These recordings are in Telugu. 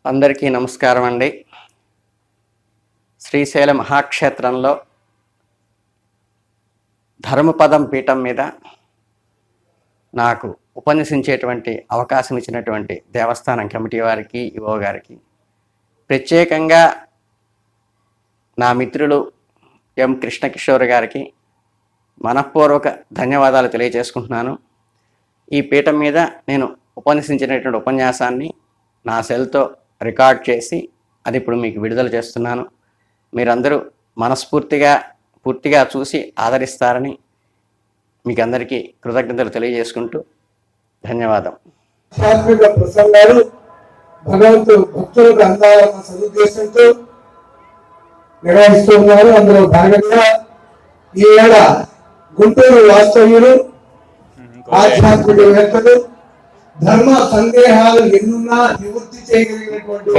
అందరికీ నమస్కారం అండి. శ్రీశైల మహాక్షేత్రంలో ధర్మపదం పీఠం మీద నాకు ఉపన్యసించేటువంటి అవకాశం ఇచ్చినటువంటి దేవస్థానం కమిటీ వారికి, ఈవో గారికి, ప్రత్యేకంగా నా మిత్రులు ఎం కృష్ణకిషోర్ గారికి మనఃపూర్వక ధన్యవాదాలు తెలియజేసుకుంటున్నాను. ఈ పీఠం మీద నేను ఉపన్యసించినటువంటి ఉపన్యాసాన్ని నా సెల్తో రికార్డ్ చేసి అది ఇప్పుడు మీకు విడుదల చేస్తున్నాను. మీరందరూ పూర్తిగా చూసి ఆదరిస్తారని మీకు అందరికీ కృతజ్ఞతలు తెలియజేసుకుంటూ ధన్యవాదం. ప్రసంగాలు భగవంతుడు భక్తులకు అందాలన్న సదుద్దేశంతో నిర్వహిస్తున్నారు. అందులో భాగంగా ఈవేళ గుంటూరు వాస్తవ్యులు, ఆధ్యాత్మికవేత్తలు, ధర్మ సందేహాలు ఎన్నున్నా నివృత్తి చేయగలిగినటువంటి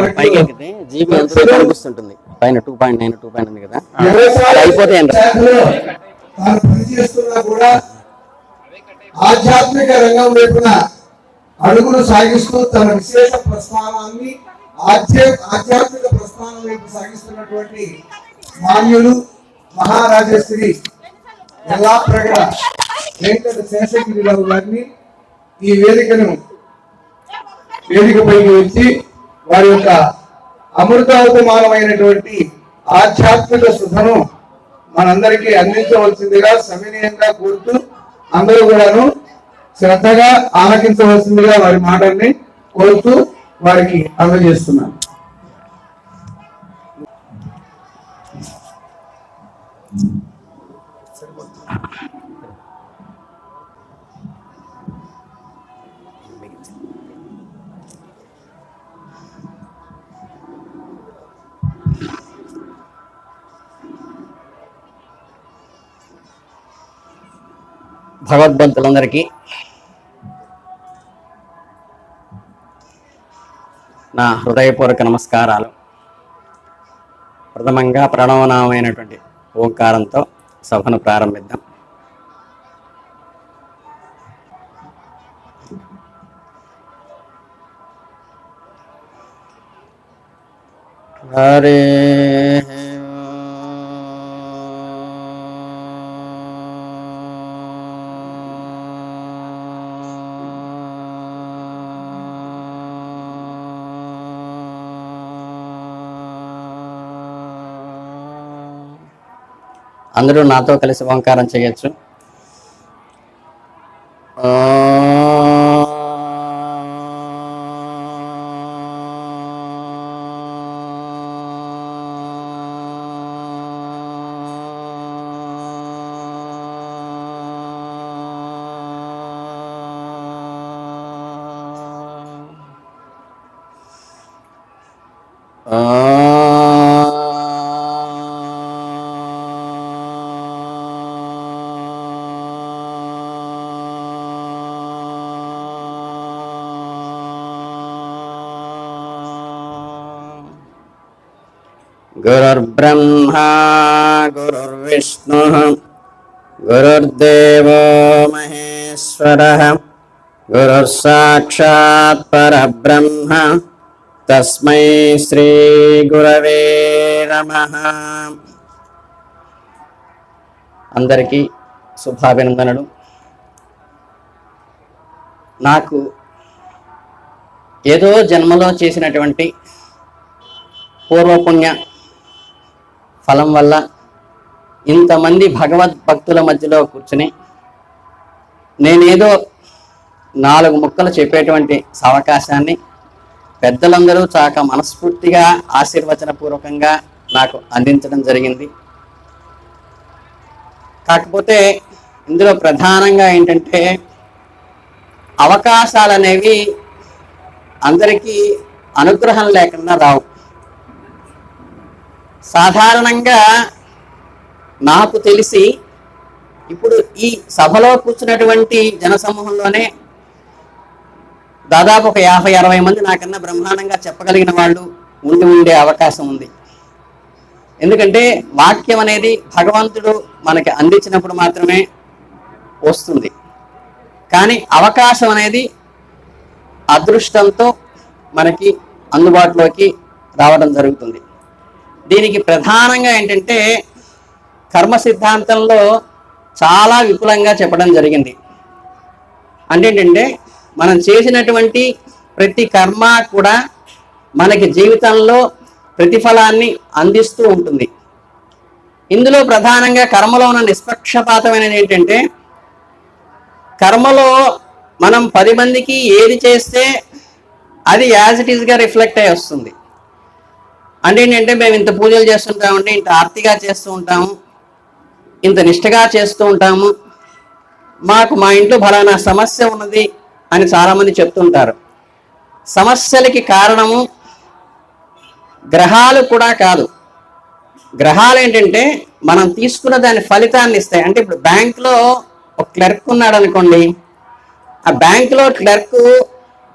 పనిచేస్తున్నా కూడా ఆధ్యాత్మిక రంగం వైపున అడుగులు సాగిస్తూ తన విశేష ప్రస్థానాన్ని ఆధ్యాత్మిక ప్రస్థానం వైపు సాగిస్తున్నటువంటి మాన్యులు మహారాజశ్రీ ఎల్లాప్రగడ వెంకట శేషగిరిరావు గారిని ఈ వేదికపైకి వచ్చి వారి యొక్క అమృతోపమానమైనటువంటి ఆధ్యాత్మిక సుధను మనందరికీ అందించవలసిందిగా సవినయంగా కోరుతూ అందరూ కూడాను శ్రద్ధగా ఆలకించవలసిందిగా వారి మాటల్ని కోరుతూ వారికి అందజేస్తున్నాను. భగవద్భక్తులందరికీ నా హృదయపూర్వక నమస్కారాలు. ప్రథమంగా ప్రణవనామైనటువంటి ఓంకారంతో సభను ప్రారంభిద్దాం. హరే అందరూ నాతో కలిసి ఓంకారం చేయొచ్చు. గురుర్బ్రహ్మా గురుర్విష్ణుః గురుర్దేవో మహేశ్వరః గురుస్సాక్షాత్ పరబ్రహ్మ తస్మై శ్రీ గురవే నమః. అందరికీ శుభాభినందనలు. నాకు ఏదో జన్మలో చేసినటువంటి పూర్వపుణ్య ఫలం వల్ల ఇంతమంది భగవద్భక్తుల మధ్యలో కూర్చుని నేనేదో 4 ముక్కలు చెప్పేటువంటి అవకాశాన్ని పెద్దలందరూ చాక మనస్ఫూర్తిగా ఆశీర్వచనపూర్వకంగా నాకు అందించడం జరిగింది. కాకపోతే ఇందులో ప్రధానంగా ఏంటంటే అవకాశాలు అనేవి అందరికీ అనుగ్రహం లేకుండా రావు. సాధారణంగా నాకు తెలిసి ఇప్పుడు ఈ సభలో కూర్చున్నటువంటి జనసమూహంలోనే దాదాపు ఒక 50-60 మంది నాకన్నా బ్రహ్మాండంగా చెప్పగలిగిన వాళ్ళు ఉండే అవకాశం ఉంది. ఎందుకంటే వాక్యం అనేది భగవంతుడు మనకి అందించినప్పుడు మాత్రమే వస్తుంది. కానీ అవకాశం అనేది అదృష్టంతో మనకి అందుబాటులోకి రావడం జరుగుతుంది. దీనికి ప్రధానంగా ఏంటంటే కర్మ సిద్ధాంతంలో చాలా విపులంగా చెప్పడం జరిగింది. అంటే ఏంటంటే మనం చేసినటువంటి ప్రతి కర్మ కూడా మనకి జీవితంలో ప్రతిఫలాన్ని అందిస్తూ ఉంటుంది. ఇందులో ప్రధానంగా కర్మలో ఉన్న నిష్పక్షపాతమైనది ఏంటంటే కర్మలో మనం 10 మందికి ఏది చేస్తే అది యాజ్ ఇట్ ఈస్గా రిఫ్లెక్ట్ అయ్యి వస్తుంది. అంటే ఏంటంటే మేము ఇంత పూజలు చేస్తుంటామండి, ఇంత ఆర్తిగా చేస్తూ ఉంటాము, ఇంత నిష్టగా చేస్తూ ఉంటాము, మాకు మా ఇంట్లో ఫలానా సమస్య ఉన్నది అని చాలామంది చెప్తుంటారు. సమస్యలకి కారణము గ్రహాలు కూడా కాదు. గ్రహాలు ఏంటంటే మనం తీసుకున్న దాని ఫలితాన్ని ఇస్తాయి. అంటే ఇప్పుడు బ్యాంకులో ఒక క్లర్క్ ఉన్నాడు అనుకోండి, ఆ బ్యాంకులో క్లర్క్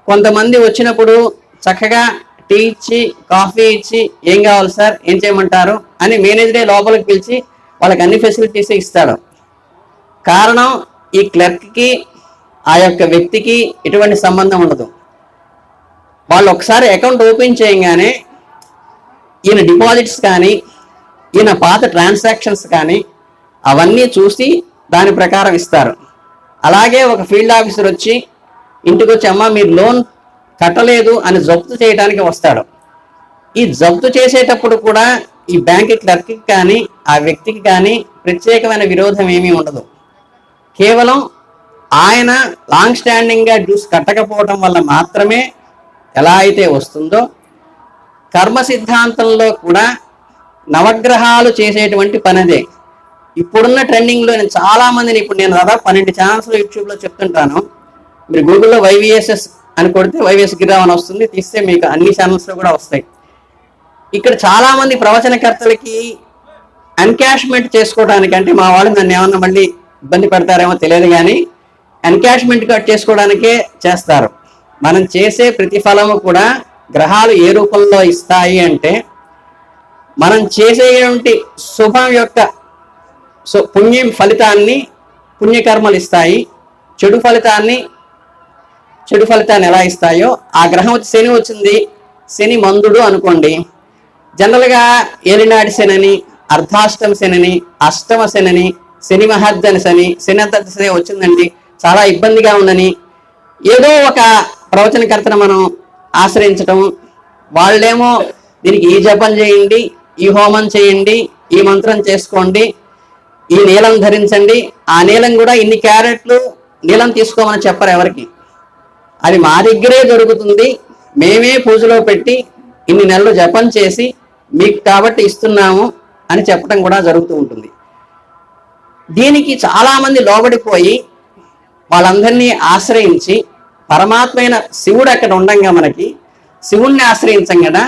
కొంతమంది వచ్చినప్పుడు చక్కగా టీ ఇచ్చి కాఫీ ఇచ్చి ఏం కావాలి సార్, ఏం చేయమంటారు అని మేనేజరే లోపలికి పిలిచి వాళ్ళకి అన్ని ఫెసిలిటీస్ ఇస్తాడు. కారణం ఈ క్లర్క్కి ఆ యొక్క వ్యక్తికి ఎటువంటి సంబంధం ఉండదు. వాళ్ళు ఒకసారి అకౌంట్ ఓపెన్ చేయగానే ఈయన డిపాజిట్స్ కానీ ఈయన పాత ట్రాన్సాక్షన్స్ కానీ అవన్నీ చూసి దాని ప్రకారం ఇస్తారు. అలాగే ఒక ఫీల్డ్ ఆఫీసర్ వచ్చి ఇంటికి వచ్చి అమ్మ మీరు లోన్ కట్టలేదు అని జప్తు చేయడానికి వస్తాడు. ఈ జప్తు చేసేటప్పుడు కూడా ఈ బ్యాంక్ క్లర్క్కి కానీ ఆ వ్యక్తికి కానీ ప్రత్యేకమైన విరోధం ఏమీ ఉండదు. కేవలం ఆయన లాంగ్ స్టాండింగ్గా డ్యూస్ కట్టకపోవడం వల్ల మాత్రమే ఎలా అయితే వస్తుందో కర్మ సిద్ధాంతంలో కూడా నవగ్రహాలు చేసేటువంటి పనిదే. ఇప్పుడున్న ట్రెండింగ్లో నేను చాలామందిని ఇప్పుడు నేను దాదాపు 12 ఛానల్స్లో యూట్యూబ్లో చెప్తుంటాను. మీరు గూగుల్లో వైవిఎస్ఎస్ అని కొడితే వైవిఎస్ గిరిరామ్ అని వస్తుంది, తీస్తే మీకు అన్ని ఛానల్స్లో కూడా వస్తాయి. ఇక్కడ చాలామంది ప్రవచనకర్తలకి ఎన్కాష్మెంట్ చేసుకోవడానికి, అంటే మా వాళ్ళు నన్ను ఏమన్నా మళ్ళీ ఇబ్బంది పెడతారేమో తెలియదు కానీ ఎన్కాష్మెంట్ చేసుకోవడానికే చేస్తారు. మనం చేసే ప్రతిఫలము కూడా గ్రహాలు ఏ రూపంలో ఇస్తాయి అంటే మనం చేసేటువంటి శుభం యొక్క పుణ్యం ఫలితాన్ని పుణ్యకర్మలు ఇస్తాయి, చెడు ఫలితాన్ని ఎలా ఇస్తాయో ఆ గ్రహం శని వచ్చింది, శని మందుడు అనుకోండి. జనరల్గా ఏలినాటి శని, అర్ధాష్టమ శని, అష్టమ శని, శని మహర్జన శని, శని అంతర్దశ శని వచ్చిందండి, చాలా ఇబ్బందిగా ఉందని ఏదో ఒక ప్రవచనకర్తను మనం ఆశ్రయించటం, వాళ్ళేమో దీనికి ఈ జపం చేయండి, ఈ హోమం చేయండి, ఈ మంత్రం చేసుకోండి, ఈ నీలం ధరించండి, ఆ నీలం కూడా ఇన్ని క్యారెట్లు నీలం తీసుకోమని చెప్పరు ఎవరికి. అది మా దగ్గరే దొరుకుతుంది, మేమే పూజలో పెట్టి ఇన్ని నెలలు జపం చేసి మీకు కాబట్టి ఇస్తున్నాము అని చెప్పడం కూడా జరుగుతూ ఉంటుంది. దీనికి చాలామంది లోబడిపోయి వాళ్ళందరినీ ఆశ్రయించి పరమాత్మైన శివుడు అక్కడ ఉండంగా మనకి శివుణ్ణి ఆశ్రయించం కదా,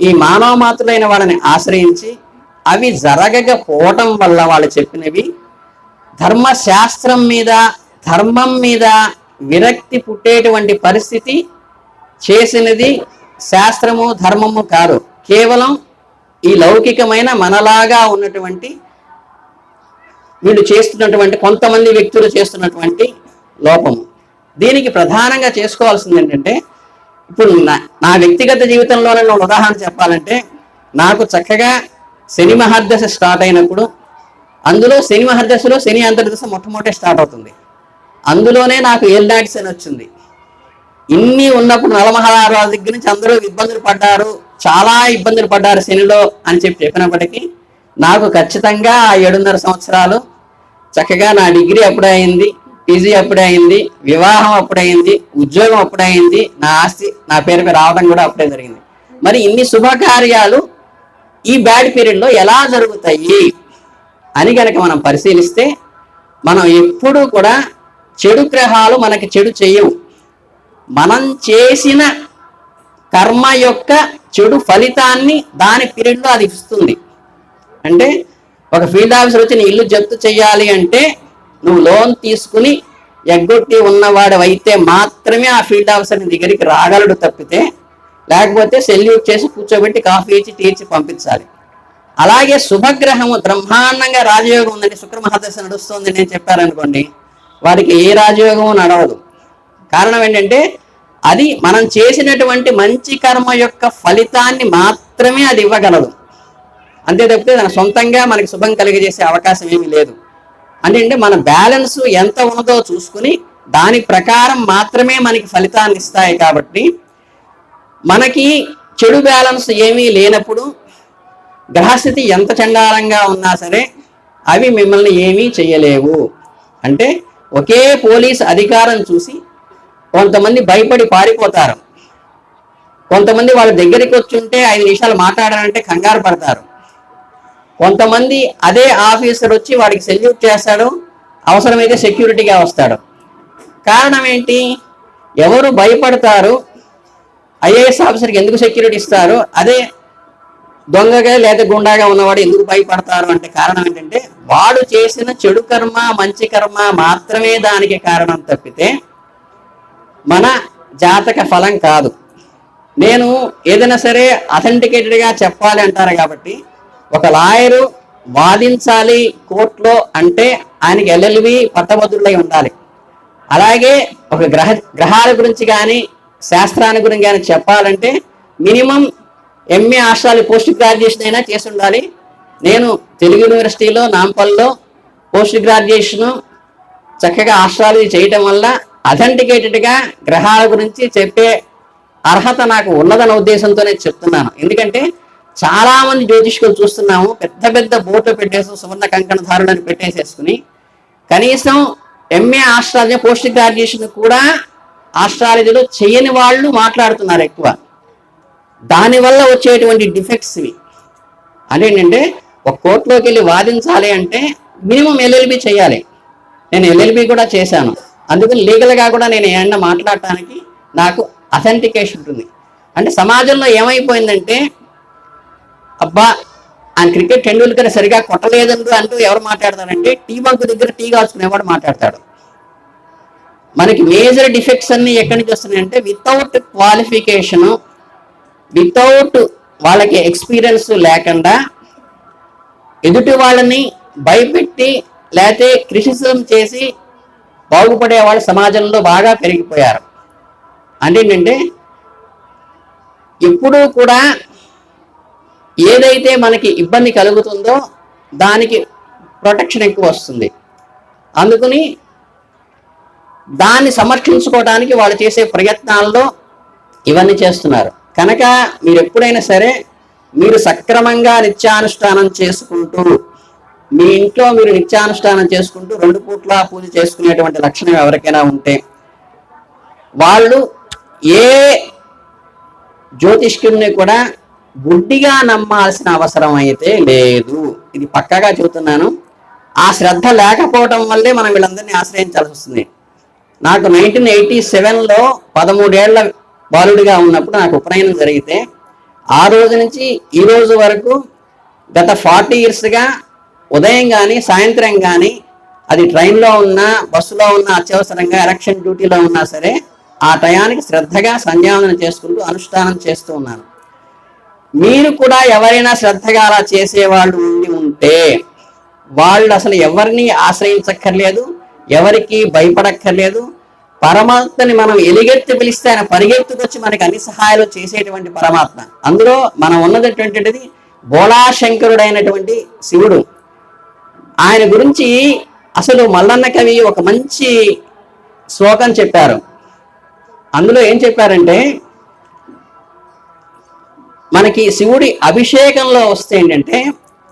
ఈ మానవ మాతృలైన వాళ్ళని ఆశ్రయించి అవి జరగకపోవటం వల్ల వాళ్ళు చెప్పినవి ధర్మశాస్త్రం మీద ధర్మం మీద విరక్తి పుట్టేటువంటి పరిస్థితి చేసినది శాస్త్రము ధర్మము కాదు, కేవలం ఈ లౌకికమైన మనలాగా ఉన్నటువంటి వీళ్ళు చేస్తున్నటువంటి కొంతమంది వ్యక్తులు చేస్తున్నటువంటి లోపము. దీనికి ప్రధానంగా చేసుకోవాల్సింది ఏంటంటే ఇప్పుడు నా వ్యక్తిగత జీవితంలోనే నేను ఉదాహరణ చెప్పాలంటే నాకు చక్కగా శని మహర్దశ స్టార్ట్ అయినప్పుడు అందులో శని మహర్దశలో శని అంతర్దశ మొట్టమొదటి స్టార్ట్ అవుతుంది. అందులోనే నాకు ఏలినాటి శని వచ్చింది. ఇన్ని ఉన్నప్పుడు నలమహారాజు దగ్గర నుంచి అందరూ ఇబ్బందులు పడ్డారు, చాలా ఇబ్బందులు పడ్డారు శనిలో అని చెప్పినప్పటికీ నాకు ఖచ్చితంగా 7.5 సంవత్సరాలు చక్కగా నా డిగ్రీ అప్పుడే అయింది, పీజీ అప్పుడే అయింది, వివాహం అప్పుడైంది, ఉద్యోగం అప్పుడైంది, నా ఆస్తి నా పేరు మీద రావడం కూడా అప్పుడే జరిగింది. మరి ఇన్ని శుభకార్యాలు ఈ బ్యాడ్ పీరియడ్లో ఎలా జరుగుతాయి అని కనుక మనం పరిశీలిస్తే మనం ఎప్పుడూ కూడా చెడు గ్రహాలు మనకి చెడు చేయవు. మనం చేసిన కర్మ యొక్క చెడు ఫలితాన్ని దాని పీరియడ్లో అది ఇస్తుంది. అంటే ఒక ఫీల్డ్ ఆఫీసర్ వచ్చి నీ ఇల్లు జప్తు చేయాలి అంటే నువ్వు లోన్ తీసుకుని ఎగ్గొట్టి ఉన్నవాడు అయితే మాత్రమే ఆ ఫీల్డ్ ఆఫీసర్ నీ దగ్గరికి రాగలడు, తప్పితే లేకపోతే సెల్యూట్ చేసి కూర్చోబెట్టి కాఫీ ఇచ్చి టీ ఇచ్చి పంపించాలి. అలాగే శుభగ్రహము బ్రహ్మాండంగా రాజయోగం ఉందండి, శుక్ర మహాదశ నడుస్తుంది నేను చెప్పారనుకోండి, వారికి ఏ రాజయోగము నడవదు. కారణం ఏంటంటే అది మనం చేసినటువంటి మంచి కర్మ యొక్క ఫలితాన్ని మాత్రమే అది ఇవ్వగలదు. అంతే తప్పితే తన సొంతంగా మనకి శుభం కలిగజేసే అవకాశం ఏమీ లేదు. అంటే మన బ్యాలెన్స్ ఎంత ఉన్నదో చూసుకుని దాని ప్రకారం మాత్రమే మనకి ఫలితాన్ని ఇస్తాయి. కాబట్టి మనకి చెడు బ్యాలెన్స్ ఏమీ లేనప్పుడు గ్రహస్థితి ఎంత చండాలంగా ఉన్నా సరే అవి మిమ్మల్ని ఏమీ చేయలేవు. అంటే ఒకే పోలీస్ అధికారం చూసి కొంతమంది భయపడి పారిపోతారు, కొంతమంది వాళ్ళ దగ్గరికి వచ్చుంటే 5 నిమిషాలు మాట్లాడాలంటే కంగారు పడతారు, కొంతమంది అదే ఆఫీసర్ వచ్చి వాడికి సెల్యూట్ చేస్తాడు, అవసరమైతే సెక్యూరిటీగా వస్తాడు. కారణం ఏంటి? ఎవరు భయపడతారు? ఐఏఎస్ ఆఫీసర్కి ఎందుకు సెక్యూరిటీ ఇస్తారు? అదే దొంగగా లేదా గుండాగా ఉన్నవాడు ఎందుకు భయపడతారు అంటే కారణం ఏంటంటే వాడు చేసిన చెడు కర్మ మంచి కర్మ మాత్రమే దానికి కారణం తప్పితే మన జాతక ఫలం కాదు. నేను ఏదైనా సరే అథెంటికేటెడ్గా చెప్పాలి అంటారు కాబట్టి ఒక లాయరు వాదించాలి కోర్టులో అంటే ఆయనకి ఎల్ఎల్బి పట్టభద్రులై ఉండాలి. అలాగే ఒక గ్రహాల గురించి కానీ శాస్త్రాన్ని గురించి కానీ చెప్పాలంటే minimum MA astrology post graduation అయినా చేసి ఉండాలి. నేను తెలుగు యూనివర్సిటీలో నాంపల్లో పోస్ట్ గ్రాడ్యుయేషను చక్కగా ఆస్ట్రాలజీ చేయటం వల్ల అథెంటికేటెడ్గా గ్రహాల గురించి చెప్పే అర్హత నాకు ఉన్నదన్న ఉద్దేశంతోనే చెప్తున్నాను. ఎందుకంటే చాలా మంది జ్యోతిష్కులు చూస్తున్నాము, పెద్ద పెద్ద బోట్లు పెట్టేసి సువర్ణ కంకణధారులను పెట్టేసేసుకుని కనీసం ఎంఏ ఆస్ట్రాలజీ పోస్ట్ గ్రాడ్యుయేషన్ కూడా ఆస్ట్రాలజీలో చేయని వాళ్ళు మాట్లాడుతున్నారు ఎక్కువ. దానివల్ల వచ్చేటువంటి డిఫెక్ట్స్ ఇవి. అదేంటంటే ఒక కోర్టులోకి వెళ్ళి వాదించాలి అంటే మినిమం ఎల్ఎల్బి చేయాలి. నేను ఎల్ఎల్బి కూడా చేశాను, అందుకని లీగల్గా కూడా నేను ఏమన్నా మాట్లాడటానికి నాకు అథెంటికేషన్ ఉంటుంది. అంటే సమాజంలో ఏమైపోయిందంటే అబ్బా ఆయన క్రికెట్ టెండూల్కర్ సరిగా కొట్టలేదంటూ అంటూ ఎవరు మాట్లాడతారంటే టీ బంక్ దగ్గర టీ కాల్చుకునేవాడు మాట్లాడతాడు. మనకి మేజర్ డిఫెక్ట్స్ అన్ని ఎక్కడి నుంచి వస్తున్నాయంటే వితౌట్ క్వాలిఫికేషను, వితౌట్ వాళ్ళకి ఎక్స్పీరియన్స్ లేకుండా ఎదుటి వాళ్ళని భయపెట్టి లేకపోతే క్రిటిసిజం చేసి బాగుపడే వాళ్ళు సమాజంలో బాగా పెరిగిపోయారు. అంటే ఏంటంటే ఎప్పుడూ కూడా ఏదైతే మనకి ఇబ్బంది కలుగుతుందో దానికి ప్రొటెక్షన్ ఎక్కువ వస్తుంది. అందుకని దాన్ని సమర్థించుకోవడానికి వాళ్ళు చేసే ప్రయత్నాల్లో ఇవన్నీ చేస్తున్నారు. కనుక మీరు ఎప్పుడైనా సరే మీరు సక్రమంగా నిత్యానుష్ఠానం చేసుకుంటూ మీ ఇంట్లో మీరు నిత్యానుష్ఠానం చేసుకుంటూ 2 పూట్ల పూజ చేసుకునేటువంటి లక్షణం ఎవరికైనా ఉంటే వాళ్ళు ఏ జ్యోతిష్కుడిని కూడా గుడ్డిగా నమ్మాల్సిన అవసరం అయితే లేదు. ఇది పక్కాగా చెబుతున్నాను. ఆ శ్రద్ధ లేకపోవడం వల్లే మనం వీళ్ళందరినీ ఆశ్రయించాల్సి వస్తుంది. నాకు 1987లో 13 ఏళ్ల బాలుడిగా ఉన్నప్పుడు నాకు ఉపనయనం జరిగితే ఆ రోజు నుంచి ఈ రోజు వరకు గత 40 yearsగా ఉదయం కానీ సాయంత్రం కానీ అది ట్రైన్లో ఉన్నా బస్సులో ఉన్నా అత్యవసరంగా ఎలక్షన్ డ్యూటీలో ఉన్నా సరే ఆ టయానికి శ్రద్ధగా సంధ్యావందనం చేసుకుంటూ అనుష్ఠానం చేస్తూ ఉన్నాను. మీరు కూడా ఎవరైనా శ్రద్ధగా అలా చేసేవాళ్ళు ఉంటే వాళ్ళు అసలు ఎవరిని ఆశ్రయించక్కర్లేదు, ఎవరికి భయపడక్కర్లేదు. పరమాత్మని మనం ఎలుగెత్తి పిలిస్తే ఆయన పరిగెత్తుకొచ్చి మనకి అన్ని సహాయాలు చేసేటువంటి పరమాత్మ. అందులో మనం ఉన్నటువంటిది బోళాశంకరుడైనటువంటి శివుడు. ఆయన గురించి అసలు మల్లన్న కవి ఒక మంచి శ్లోకం చెప్పారు. అందులో ఏం చెప్పారంటే మనకి శివుడి అభిషేకంలో వస్తే ఏంటంటే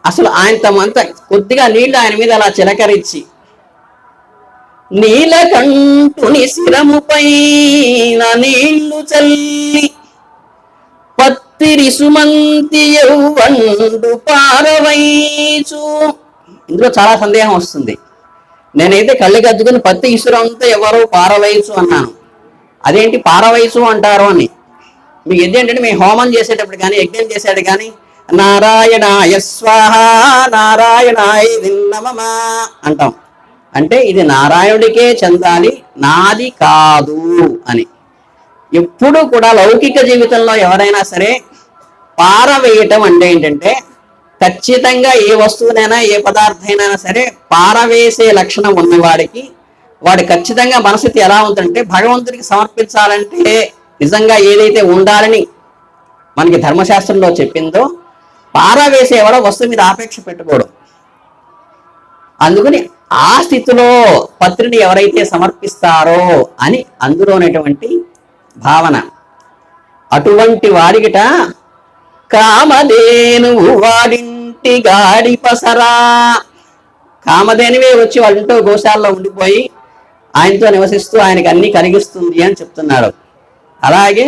అసలు ఆయన తమంతా కొద్దిగా నీళ్లు ఆయన మీద అలా చిలకరించి నీలకంఠుని శిరముపైన నీళ్లు చల్లి పత్తిరి సుమంతి యౌవండు పారవైచు. ఇందులో చాలా సందేహం వస్తుంది. నేనైతే కళ్ళు గద్దుకుని పత్తి ఇసురంతా ఎవరో పారవైచు అన్నాను. అదేంటి పారవైచు అంటారు అని. మీకు ఏంటంటే మేము హోమం చేసేటప్పుడు కానీ యజ్ఞం చేసేటప్పుడు కానీ నారాయణాయ స్వాహ నారాయణాయ నమః అంటాం. అంటే ఇది నారాయణుడికే చెందాలి, నాది కాదు అని. ఎప్పుడు కూడా లౌకిక జీవితంలో ఎవరైనా సరే పారవేయటం అంటే ఏంటంటే ఖచ్చితంగా ఏ వస్తువునైనా ఏ పదార్థమైనా సరే పారవేసే లక్షణం ఉన్నవాడికి వాడు ఖచ్చితంగా మనస్థితి ఎలా ఉంటుందంటే భగవంతుడికి సమర్పించాలంటే నిజంగా ఏదైతే ఉండాలని మనకి ధర్మశాస్త్రంలో చెప్పిందో పారవేసేవాడో వస్తువు మీద ఆపేక్ష పెట్టుకోడు. అందుకని ఆ స్థితిలో పత్రిని ఎవరైతే సమర్పిస్తారో అని అందులో ఉన్నటువంటి భావన. అటువంటి వాడికిట కామధేనువు వాడింటి గాడి పసరా, కామధేనువే వచ్చి వాళ్ళ ఇంట్లో గోశాలలో ఉండిపోయి ఆయనతో నివసిస్తూ ఆయనకి అన్ని కలిగిస్తుంది అని చెప్తున్నాడు. అలాగే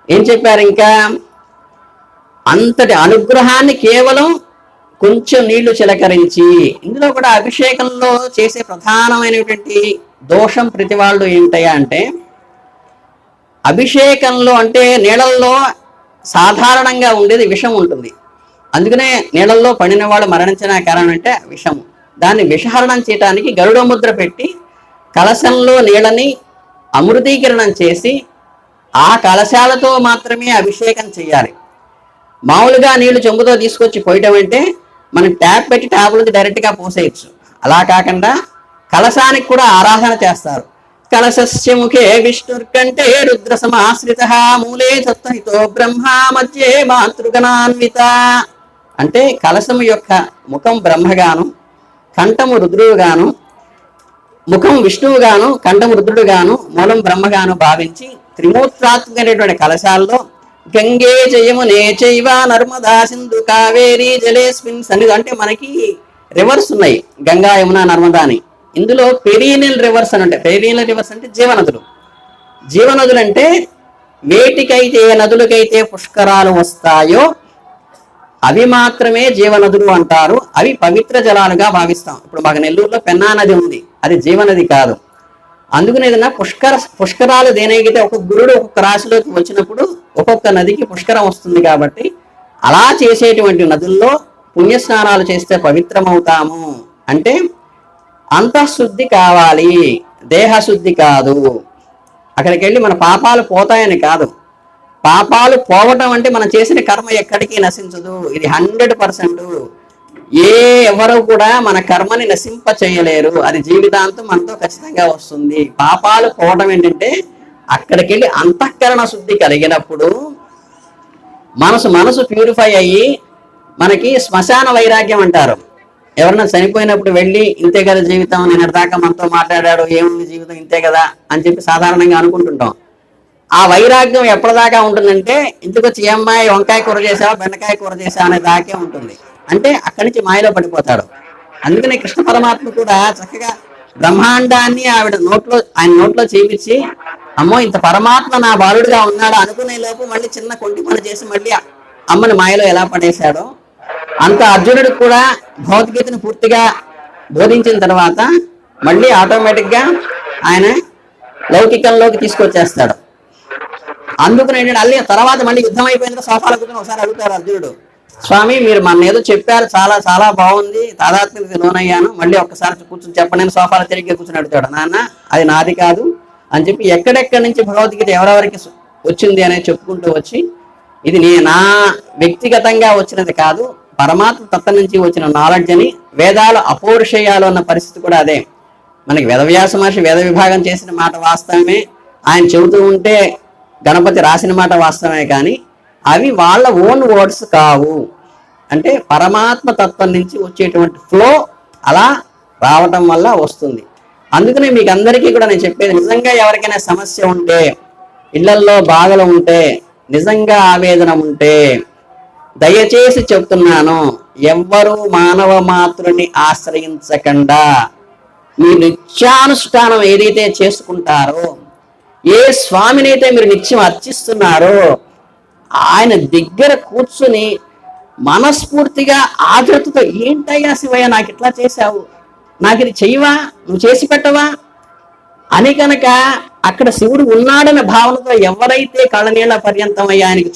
ఏం చెప్పారు ఇంకా, అంతటి అనుగ్రహాన్ని కేవలం కొంచెం నీళ్లు చిలకరించి, ఇందులో కూడా అభిషేకంలో చేసే ప్రధానమైనటువంటి దోషం ప్రతి వాళ్ళు ఏంటయ్యా అంటే, అభిషేకంలో అంటే నీళ్ళల్లో సాధారణంగా ఉండేది విషం ఉంటుంది. అందుకనే నీళ్ళల్లో పడిన వాళ్ళు మరణించిన కారణం అంటే విషము. దాన్ని విషహరణం చేయడానికి గరుడ ముద్ర పెట్టి కలశంలో నీళ్ళని అమృతీకరణం చేసి ఆ కలశాలతో మాత్రమే అభిషేకం చేయాలి. మామూలుగా నీళ్లు చెంబుతో తీసుకొచ్చి పోయటం అంటే మనం ట్యాప్ పెట్టి ట్యాప్ నుంచి డైరెక్ట్గా పోసేయచ్చు. అలా కాకుండా కలశానికి కూడా ఆరాధన చేస్తారు. కలశస్య ముఖే విష్ణుర్కంటే రుద్ర సమాశ్రిత మూలే తత్వహితో బ్రహ్మ మధ్యే మాతృగణాన్విత. అంటే కలశము యొక్క ముఖం బ్రహ్మగాను, కంఠము రుద్రువుగాను, ముఖం విష్ణువుగాను, కంఠము రుద్రుడుగాను, మూలం బ్రహ్మగాను భావించి త్రిమూర్తాత్మకమైనటువంటి కలశాల్లో గంగే జయమునే చైవ నర్మదా సింధు కావేరి జలేస్మిన్ సన్నిధి, అంటే మనకి రివర్స్ ఉన్నాయి, గంగా యమున నర్మదా అని. ఇందులో పెరీనియల్ రివర్స్ అని ఉంటాయి. పెరీనియల్ రివర్స్ అంటే జీవనదులు. జీవనదులు అంటే వేటికైతే నదులకైతే పుష్కరాలు వస్తాయో అవి మాత్రమే జీవనదులు అంటారు. అవి పవిత్ర జలాలుగా భావిస్తాం. ఇప్పుడు మాకు నెల్లూరులో పెన్నా నది ఉంది, అది జీవనది కాదు. అందుకని ఏదైనా పుష్కరాలు దేనికైతే ఒక్కొక్క గురుడు ఒక్కొక్క రాశిలోకి వచ్చినప్పుడు ఒక్కొక్క నదికి పుష్కరం వస్తుంది. కాబట్టి అలా చేసేటువంటి నదుల్లో పుణ్యస్నానాలు చేస్తే పవిత్రమవుతాము. అంటే అంతఃశుద్ధి కావాలి, దేహశుద్ధి కాదు. అక్కడికి వెళ్ళి మన పాపాలు పోతాయని కాదు. పాపాలు పోవటం అంటే మనం చేసిన కర్మ ఎక్కడికి నశించదు. ఇది 100%. ఎవరు కూడా మన కర్మని నశింప చేయలేరు. అది జీవితాంతం మనతో ఖచ్చితంగా వస్తుంది. పాపాలు పోవటం ఏంటంటే అక్కడికి వెళ్ళి అంతఃకరణ శుద్ధి కలిగినప్పుడు మనసు ప్యూరిఫై అయ్యి మనకి శ్మశాన వైరాగ్యం అంటారు. ఎవరన్నా చనిపోయినప్పుడు వెళ్ళి ఇంతే కదా జీవితం, నేను దాకా మనతో మాట్లాడాడు, ఏముంది జీవితం ఇంతే కదా అని చెప్పి సాధారణంగా అనుకుంటుంటాం. ఆ వైరాగ్యం ఎప్పటిదాకా ఉంటుందంటే ఇంటికి వచ్చి అమ్మాయి వంకాయ కూర చేసావా బెండకాయ కూర చేసావా అనే దాకే ఉంటుంది. అంటే అక్కడి నుంచి మాయలో పడిపోతాడు. అందుకని కృష్ణ పరమాత్మ కూడా చక్కగా బ్రహ్మాండాన్ని ఆయన నోట్లో చేపించి, అమ్మో ఇంత పరమాత్మ నా బాలుడిగా ఉన్నాడు అనుకునే లోపు మళ్ళీ చిన్న కొంటి పని చేసి మళ్ళీ అమ్మని మాయలో ఎలా పడేశాడో అంత అర్జునుడికి కూడా భగవద్గీతను పూర్తిగా బోధించిన తర్వాత మళ్ళీ ఆటోమేటిక్గా ఆయన లౌకికంలోకి తీసుకొచ్చేస్తాడు. అందుకని ఏంటంటే అల్లి తర్వాత మళ్ళీ యుద్ధం అయిపోయిన సోఫాల కూర్చొని ఒకసారి అడుగుతాడు అర్జునుడు, స్వామి మీరు మన ఏదో చెప్పారు, చాలా చాలా బాగుంది, తాదాత్మ్యతకి లోనయ్యాను, మళ్ళీ ఒక్కసారి కూర్చొని చెప్పండి. నేను సోఫాలో తిరిగి కూర్చొని అడుగుతాడు, నాన్న అది నాది కాదు అని చెప్పి ఎక్కడెక్కడి నుంచి భగవద్గీత ఎవరెవరికి వచ్చింది అనేది చెప్పుకుంటూ వచ్చి, ఇది నా వ్యక్తిగతంగా వచ్చినది కాదు, పరమాత్మ తత్వం నుంచి వచ్చిన నాలెడ్జ్ అని. వేదాలు అపౌరుషేయాలు అన్న పరిస్థితి కూడా అదే. మనకి వేదవ్యాస మహర్షి వేద విభాగం చేసిన మాట వాస్తవమే, ఆయన చెబుతూ ఉంటే గణపతి రాసిన మాట వాస్తవమే, కానీ అవి వాళ్ళ ఓన్ వర్డ్స్ కావు. అంటే పరమాత్మ తత్వం నుంచి వచ్చేటువంటి ఫ్లో అలా రావటం వల్ల వస్తుంది. అందుకనే మీకు అందరికీ కూడా నేను చెప్పేది, నిజంగా ఎవరికైనా సమస్య ఉంటే, ఇళ్లల్లో బాధలు ఉంటే, నిజంగా ఆవేదన ఉంటే దయచేసి చెప్తున్నాను, ఎవ్వరూ మానవ మాతృని ఆశ్రయించకుండా మీ నిత్యానుష్ఠానం ఏదైతే చేసుకుంటారో, ఏ స్వామినైతే మీరు నిత్యం అర్చిస్తున్నారో ఆయన దగ్గర కూర్చుని మనస్ఫూర్తిగా ఆదరతతో, ఏంటయ్యా శివయ్య నాకు ఇట్లా చేశావు, నాకు ఇది చెయ్యవా, నువ్వు చేసి పెట్టవా అని కనుక అక్కడ శివుడు ఉన్నాడనే భావనతో ఎవరైతే కళ్ళనీళ్ల పర్యంతం అయ్యా ఆయనకి